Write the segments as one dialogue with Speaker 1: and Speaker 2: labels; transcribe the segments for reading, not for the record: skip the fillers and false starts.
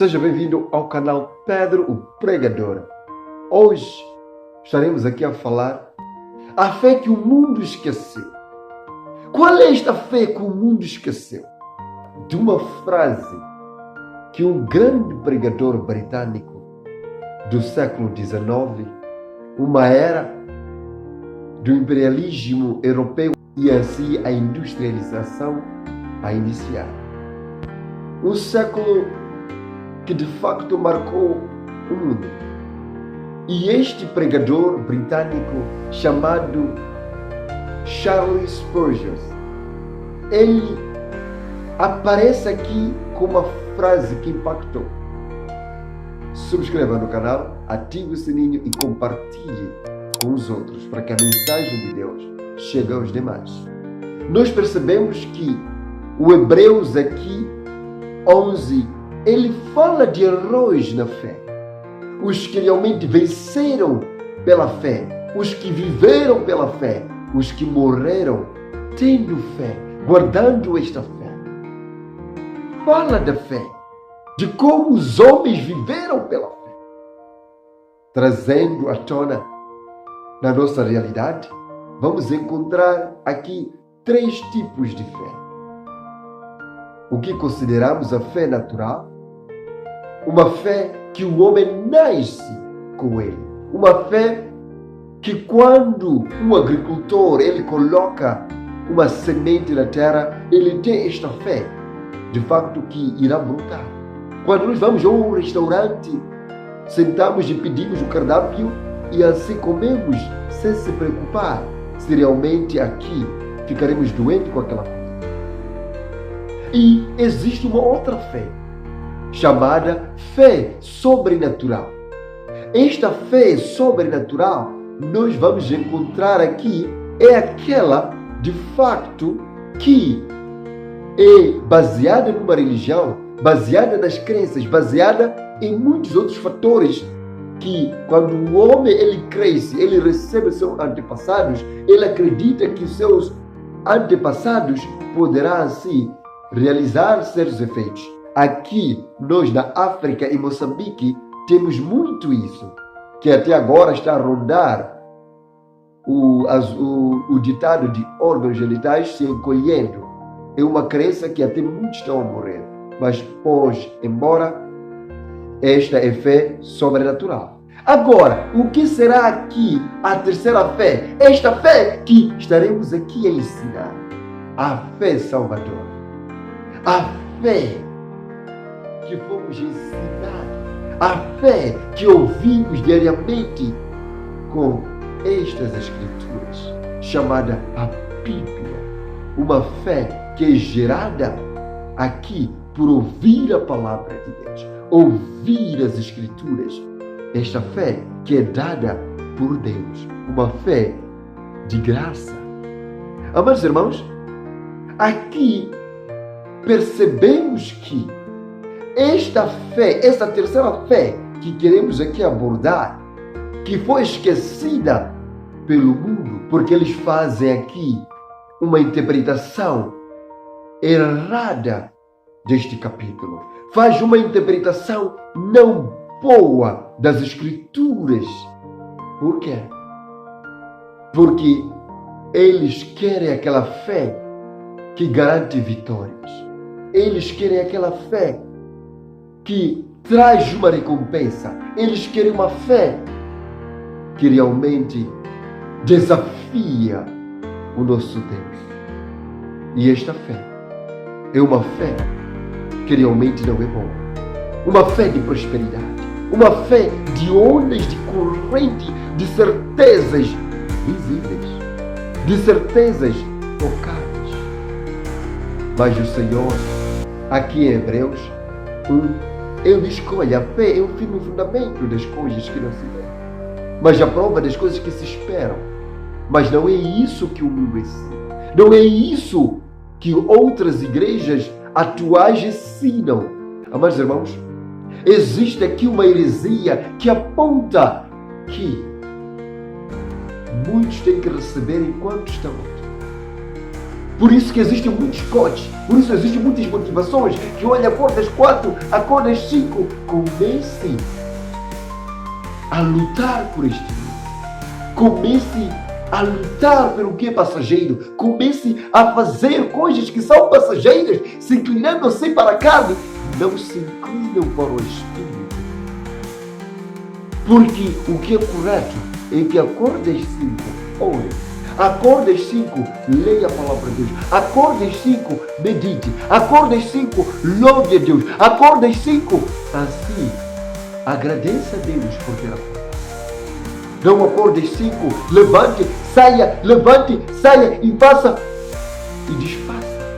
Speaker 1: Seja bem-vindo ao canal Pedro, o Pregador. Hoje estaremos aqui a falar a fé que o mundo esqueceu. Qual é esta fé que o mundo esqueceu? De uma frase que um grande pregador britânico do século XIX, uma era do imperialismo europeu e assim a industrialização a iniciar. Um século que de facto marcou o mundo. E este pregador britânico chamado Charles Spurgeon, ele aparece aqui com uma frase que impactou. Subscreva no canal, ative o sininho e compartilhe com os outros para que a mensagem de Deus chegue aos demais. Nós percebemos que o Hebreus aqui 11 ele fala de heróis na fé. Os que realmente venceram pela fé. Os que viveram pela fé. Os que morreram tendo fé, guardando esta fé. Fala da fé. De como os homens viveram pela fé. Trazendo à tona na nossa realidade, vamos encontrar aqui 3 tipos de fé. O que consideramos a fé natural, uma fé que o homem nasce com ele, uma fé que quando um agricultor ele coloca uma semente na terra, ele tem esta fé, de facto que irá brotar. Quando nós vamos a um restaurante, sentamos e pedimos o cardápio e assim comemos sem se preocupar se realmente aqui ficaremos doentes com aquela coisa. E existe uma outra fé, chamada fé sobrenatural. Esta fé sobrenatural, nós vamos encontrar aqui, é aquela, de facto, que é baseada numa religião, baseada nas crenças, baseada em muitos outros fatores, que quando o homem ele cresce, ele recebe seus antepassados, ele acredita que seus antepassados poderão assim realizar certos efeitos. Aqui, nós na África e Moçambique, temos muito isso, que até agora está a rondar o ditado de órgãos genitais se encolhendo. É uma crença que até muitos estão a morrer, mas pôs embora, esta é fé sobrenatural. Agora, o que será aqui a terceira fé? Esta fé que estaremos aqui a ensinar. A fé salvadora. A fé que fomos ensinados, a fé que ouvimos diariamente com estas escrituras, chamada a Bíblia. Uma fé que é gerada aqui por ouvir a palavra de Deus, ouvir as escrituras. Esta fé que é dada por Deus, uma fé de graça. Amados irmãos, aqui percebemos que esta fé, essa terceira fé que queremos aqui abordar, que foi esquecida pelo mundo, porque eles fazem aqui uma interpretação errada deste capítulo. Faz uma interpretação não boa das Escrituras. Por quê? Porque eles querem aquela fé que garante vitórias. Eles querem aquela fé que traz uma recompensa. Eles querem uma fé que realmente desafia o nosso Deus. E esta fé é uma fé que realmente não é boa. Uma fé de prosperidade. Uma fé de ondas, de corrente, de certezas visíveis. De certezas tocáveis. Mas o Senhor, aqui em Hebreus 1, ele diz que olha, a fé é o firme fundamento das coisas que não se veem, mas a prova das coisas que se esperam. Mas não é isso que o mundo ensina. Não é isso que outras igrejas atuais ensinam. Amados irmãos, existe aqui uma heresia que aponta que muitos têm que receber enquanto estão aqui. Por isso que existem muitos coaches, por isso existem muitas motivações que olha, acorda às 4, acorda às 5. Comece a lutar por este mundo. Comece a lutar pelo que é passageiro. Comece a fazer coisas que são passageiras, se inclinando-se para a carne. Não se inclinam para o Espírito. Porque o que é correto é que acorde às 5, ore. Acorde às 5, leia a palavra de Deus. Acorde às 5, medite. Acorde às 5, louve a Deus. Acorde às 5, assim, agradeça a Deus por ter acordado. Não acorde às 5, levante, saia e faça e desfaça.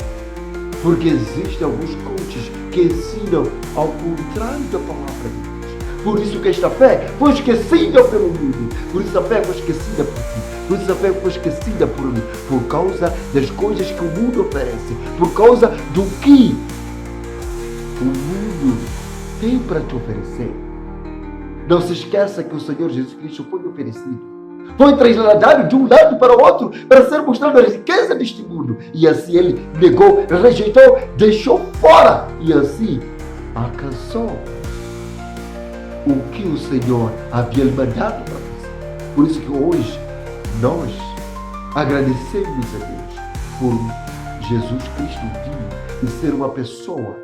Speaker 1: Porque existem alguns coaches que ensinam ao contrário da palavra de Deus. Por isso que esta fé foi esquecida pelo mundo. Por isso a fé foi esquecida por ti. Por isso a fé foi esquecida por mim. Por causa das coisas que o mundo oferece. Por causa do que o mundo tem para te oferecer. Não se esqueça que o Senhor Jesus Cristo foi oferecido. Foi trasladado de um lado para o outro para ser mostrado a riqueza deste mundo. E assim ele negou, rejeitou, deixou fora. E assim alcançou o que o Senhor havia mandado para você. Por isso que hoje nós agradecemos a Deus por Jesus Cristo vir e ser uma pessoa,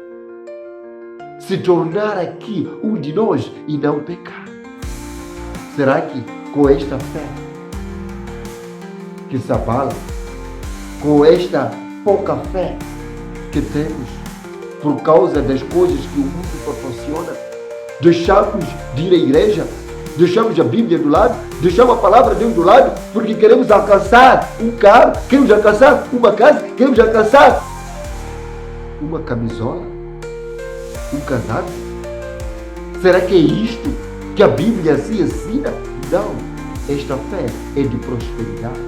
Speaker 1: se tornar aqui um de nós e não pecar. Será que com esta fé que se abala, com esta pouca fé que temos, por causa das coisas que o mundo proporciona, deixamos de ir à igreja, deixamos a Bíblia do lado, deixamos a palavra de Deus do lado, porque queremos alcançar um carro, queremos alcançar uma casa, queremos alcançar uma camisola, um casaco? Será que é isto que a Bíblia assim ensina? Não, esta fé é de prosperidade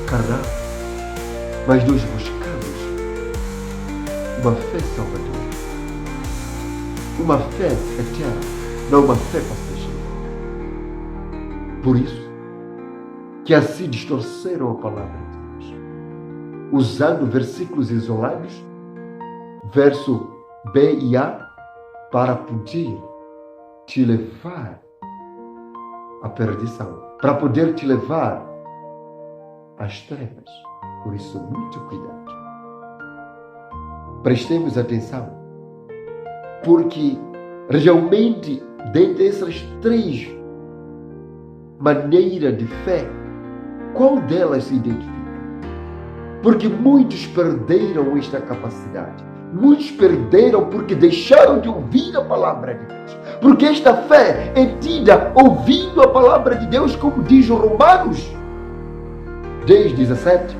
Speaker 1: carnal, mas nós buscamos uma fé salvadora, uma fé eterna, não uma fé passageira. Por isso que assim distorceram a palavra de Deus, usando versículos isolados, verso B e A, para poder te levar à perdição, para poder te levar às trevas. Por isso, muito cuidado. Prestemos atenção, porque realmente, dentre essas 3 maneiras de fé, qual delas se identifica? Porque muitos perderam esta capacidade. Muitos perderam porque deixaram de ouvir a palavra de Deus. Porque esta fé é tida ouvindo a palavra de Deus, como diz Romanos 10:17.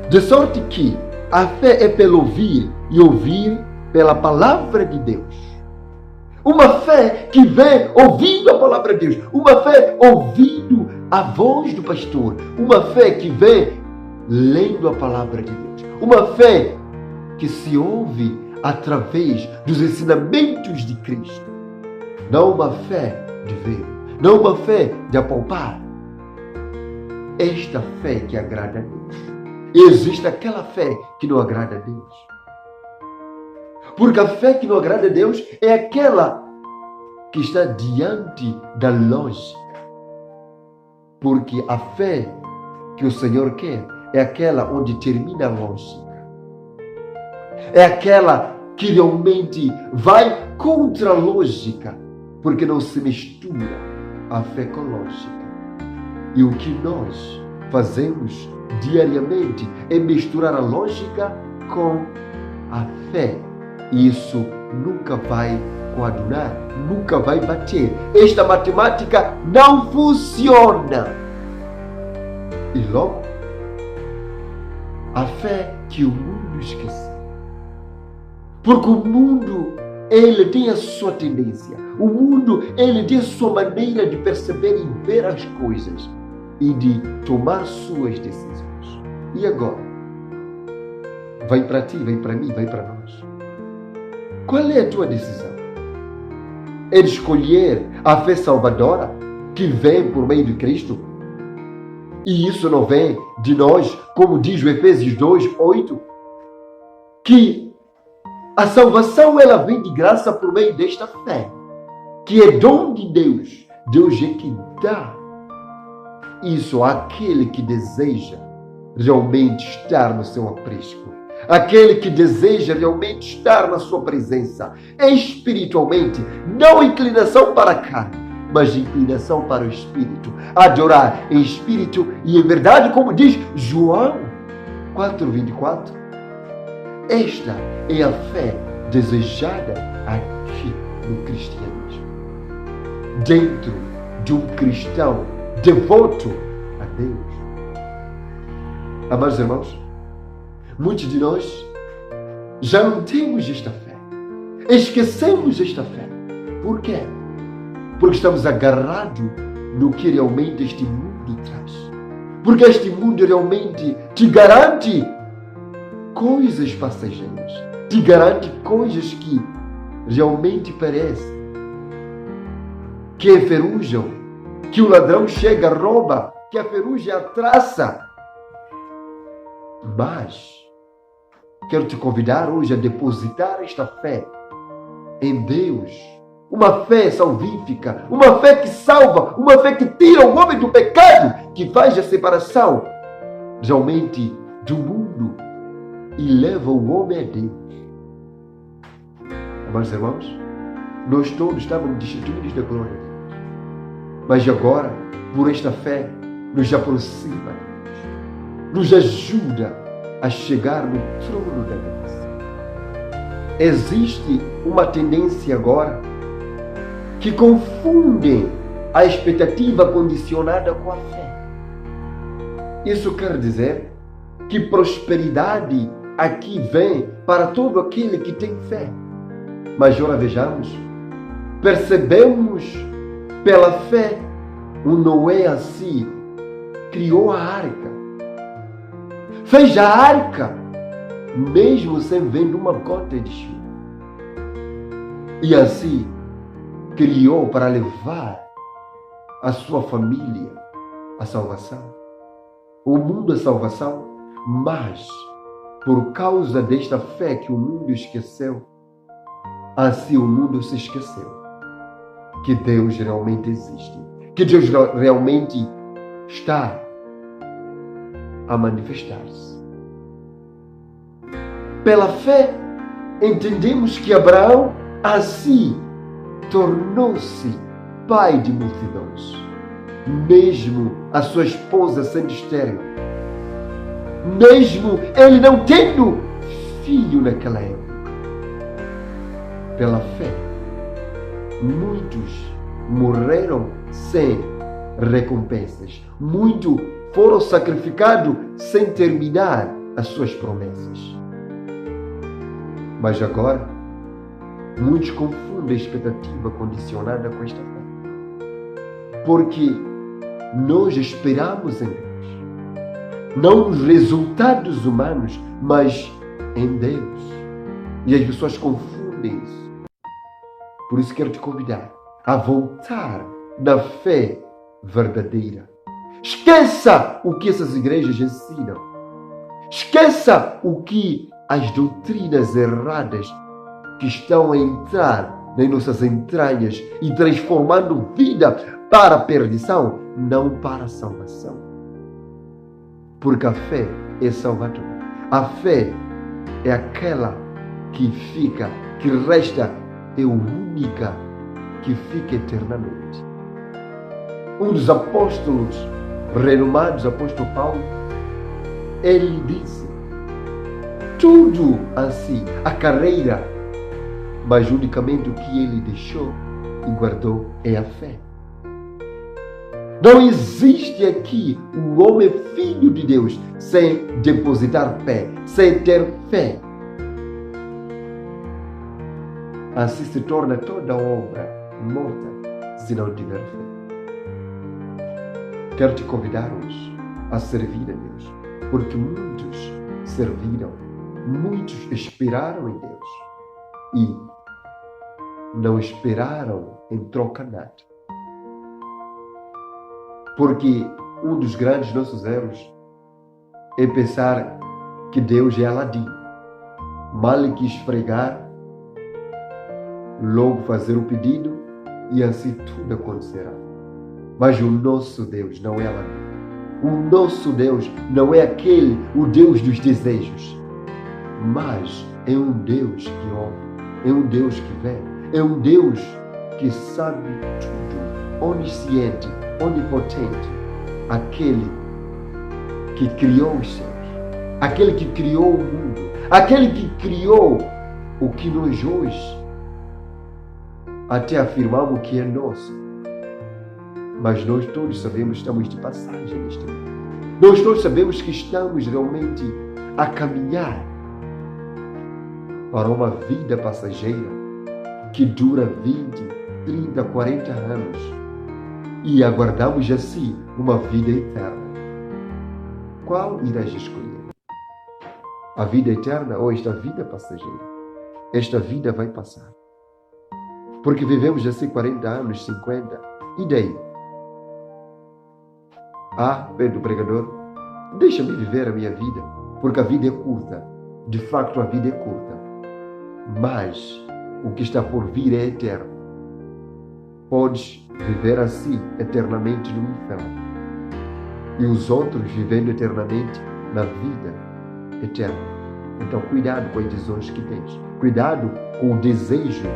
Speaker 1: De sorte que a fé é pelo ouvir e ouvir pela palavra de Deus. Uma fé que vem ouvindo a palavra de Deus. Uma fé ouvindo a voz do pastor. Uma fé que vem lendo a palavra de Deus. Uma fé que se ouve através dos ensinamentos de Cristo. Não uma fé de ver, não uma fé de apalpar. Esta fé que agrada a Deus. E existe aquela fé que não agrada a Deus. Porque a fé que não agrada a Deus é aquela que está diante da lógica. Porque a fé que o Senhor quer é aquela onde termina a lógica. É aquela que realmente vai contra a lógica, porque não se mistura a fé com a lógica. E o que nós fazemos diariamente é misturar a lógica com a fé. E isso nunca vai coadunar, nunca vai bater. Esta matemática não funciona. E logo, a fé que o mundo esqueceu. Porque o mundo, ele tem a sua tendência. O mundo, ele tem a sua maneira de perceber e ver as coisas e de tomar suas decisões. E agora? Vai para ti, vai para mim, vai para nós. Qual é a tua decisão? É de escolher a fé salvadora que vem por meio de Cristo? E isso não vem de nós, como diz o Efésios 2:8, que a salvação ela vem de graça por meio desta fé, que é dom de Deus. Deus é que dá isso àquele que deseja realmente estar no seu aprisco, aquele que deseja realmente estar na sua presença, espiritualmente, não inclinação para a carne, mas inclinação para o Espírito, adorar em espírito e em verdade, como diz João 4:24. Esta é a fé desejada aqui no cristianismo, dentro de um cristão devoto a Deus. Amados irmãos, muitos de nós já não temos esta fé, esquecemos esta fé. Por quê? Porque estamos agarrados no que realmente este mundo traz. Porque este mundo realmente te garante coisas passageiras, te garante coisas que realmente parecem, que enferrujam, que o ladrão chega, rouba, que a ferrugem atraça. Mas quero te convidar hoje a depositar esta fé em Deus. Uma fé salvífica, uma fé que salva, uma fé que tira o homem do pecado, que faz a separação realmente do mundo e leva o homem a Deus. Amados irmãos, nós todos estávamos destituídos da glória de Deus. Mas agora, por esta fé, nos aproxima de Deus, nos ajuda a chegar no trono da graça. Existe uma tendência agora que confunde a expectativa condicionada com a fé. Isso quer dizer que prosperidade aqui vem para todo aquele que tem fé. Mas ora vejamos, percebemos pela fé, o Noé assim criou a arca. Fez a arca, mesmo sem ver uma gota de chuva. E assim criou para levar a sua família à salvação, o mundo à salvação, mas por causa desta fé que o mundo esqueceu, assim o mundo se esqueceu que Deus realmente existe, que Deus realmente está a manifestar-se. Pela fé, entendemos que Abraão assim tornou-se pai de multidões, mesmo a sua esposa sendo estéril, mesmo ele não tendo filho naquela época. Pela fé, muitos morreram sem recompensas, muitos foram sacrificados sem terminar as suas promessas. Mas agora, muitos confundem a expectativa condicionada com esta fé. Porque nós esperamos em Deus, não nos resultados humanos, mas em Deus. E as pessoas confundem isso. Por isso quero te convidar a voltar na fé verdadeira. Esqueça o que essas igrejas ensinam. Esqueça o que as doutrinas erradas que estão a entrar nas nossas entranhas e transformando vida para a perdição, não para a salvação. Porque a fé é salvadora. A fé é aquela que fica, que resta, é a única que fica eternamente. Um dos apóstolos renomados, apóstolo Paulo, ele disse: tudo assim, a carreira, mas unicamente o que ele deixou e guardou é a fé. Não existe aqui o homem filho de Deus sem depositar fé, sem ter fé. Assim se torna toda obra morta se não tiver fé. Quero te convidar hoje a servir a Deus, porque muitos serviram, muitos esperaram em Deus e não esperaram em troca nada. Porque um dos grandes nossos erros é pensar que Deus é Aladim. Mal que esfregar, logo fazer o pedido e assim tudo acontecerá. Mas o nosso Deus não é Aladim. O nosso Deus não é aquele, o Deus dos desejos, mas é um Deus que ouve, é um Deus que vê, é um Deus que sabe tudo, onisciente, onipotente, aquele que criou os céus, aquele que criou o mundo, aquele que criou o que nós hoje até afirmamos que é nosso. Mas nós todos sabemos que estamos de passagem neste mundo. Nós todos sabemos que estamos realmente a caminhar para uma vida passageira que dura 20, 30, 40 anos e aguardamos assim uma vida eterna. Qual irás escolher? A vida eterna ou esta vida passageira? Esta vida vai passar. Porque vivemos assim 40 anos, 50. E daí? Pedro Pregador, deixa-me viver a minha vida, porque a vida é curta. De facto, a vida é curta. Mas o que está por vir é eterno. Podes viver assim eternamente no inferno. E os outros vivendo eternamente na vida eterna. Então, cuidado com as decisões que tens. Cuidado com o desejo,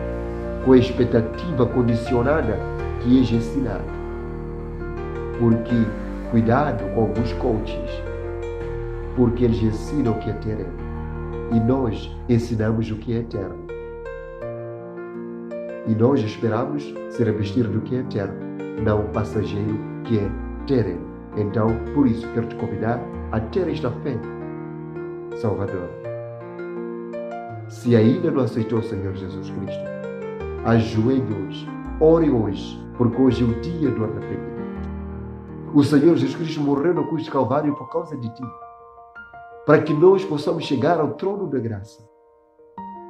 Speaker 1: com a expectativa condicionada que és ensinado. Porque cuidado com alguns coaches, porque eles ensinam o que é terreno e nós ensinamos o que é eterno. E nós esperamos se revestir do que é eterno, não o passageiro que é terreno. Então, por isso, quero te convidar a ter esta fé salvadora. Se ainda não aceitou o Senhor Jesus Cristo, ajoelhe-os, ore hoje, porque hoje é o dia do arrependimento. O Senhor Jesus Cristo morreu na cruz de Calvário por causa de ti, para que nós possamos chegar ao trono da graça.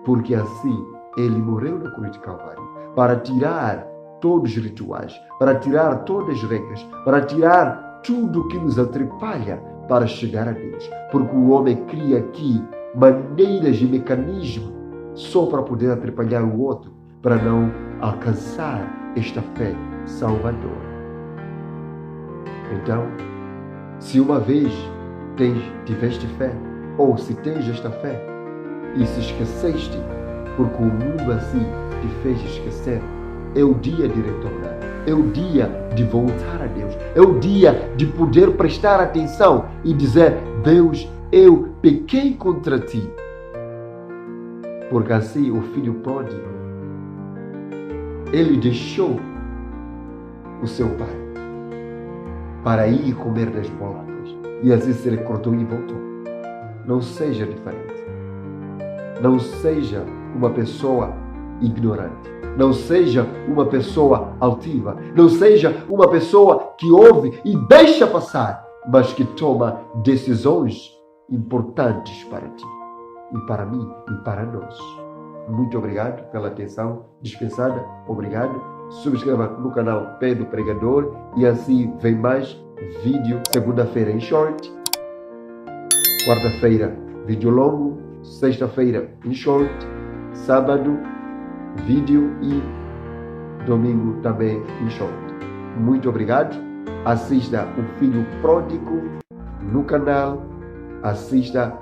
Speaker 1: Porque assim, Ele morreu na cruz de Calvário, para tirar todos os rituais, para tirar todas as regras, para tirar tudo que nos atrapalha para chegar a Deus. Porque o homem cria aqui maneiras e mecanismos só para poder atrapalhar o outro, para não alcançar esta fé salvadora. Então, se uma vez tiveste fé, ou se tens esta fé, e se esqueceste, porque o mundo assim te fez esquecer, é o dia de retornar, é o dia de voltar a Deus, é o dia de poder prestar atenção e dizer: Deus, eu pequei contra ti. Porque assim o filho pródigo, ele deixou o seu pai para ir comer das bolachas. E assim se recordou e voltou. Não seja diferente. Não seja uma pessoa ignorante. Não seja uma pessoa altiva. Não seja uma pessoa que ouve e deixa passar, mas que toma decisões importantes para ti, e para mim, e para nós. Muito obrigado pela atenção dispensada. Obrigado. Subscreva no canal Pedro Pregador e assim vem mais vídeo. Segunda-feira em short, quarta-feira vídeo longo, sexta-feira em short, sábado vídeo e domingo também em short. Muito obrigado. Assista O Filho Pródigo no canal. Assista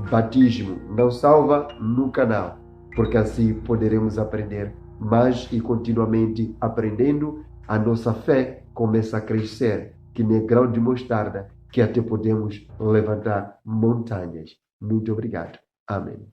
Speaker 1: Batismo Não Salva no canal, porque assim poderemos aprender mais e continuamente aprendendo, a nossa fé começa a crescer, que nem grão de mostarda, que até podemos levantar montanhas. Muito obrigado. Amém.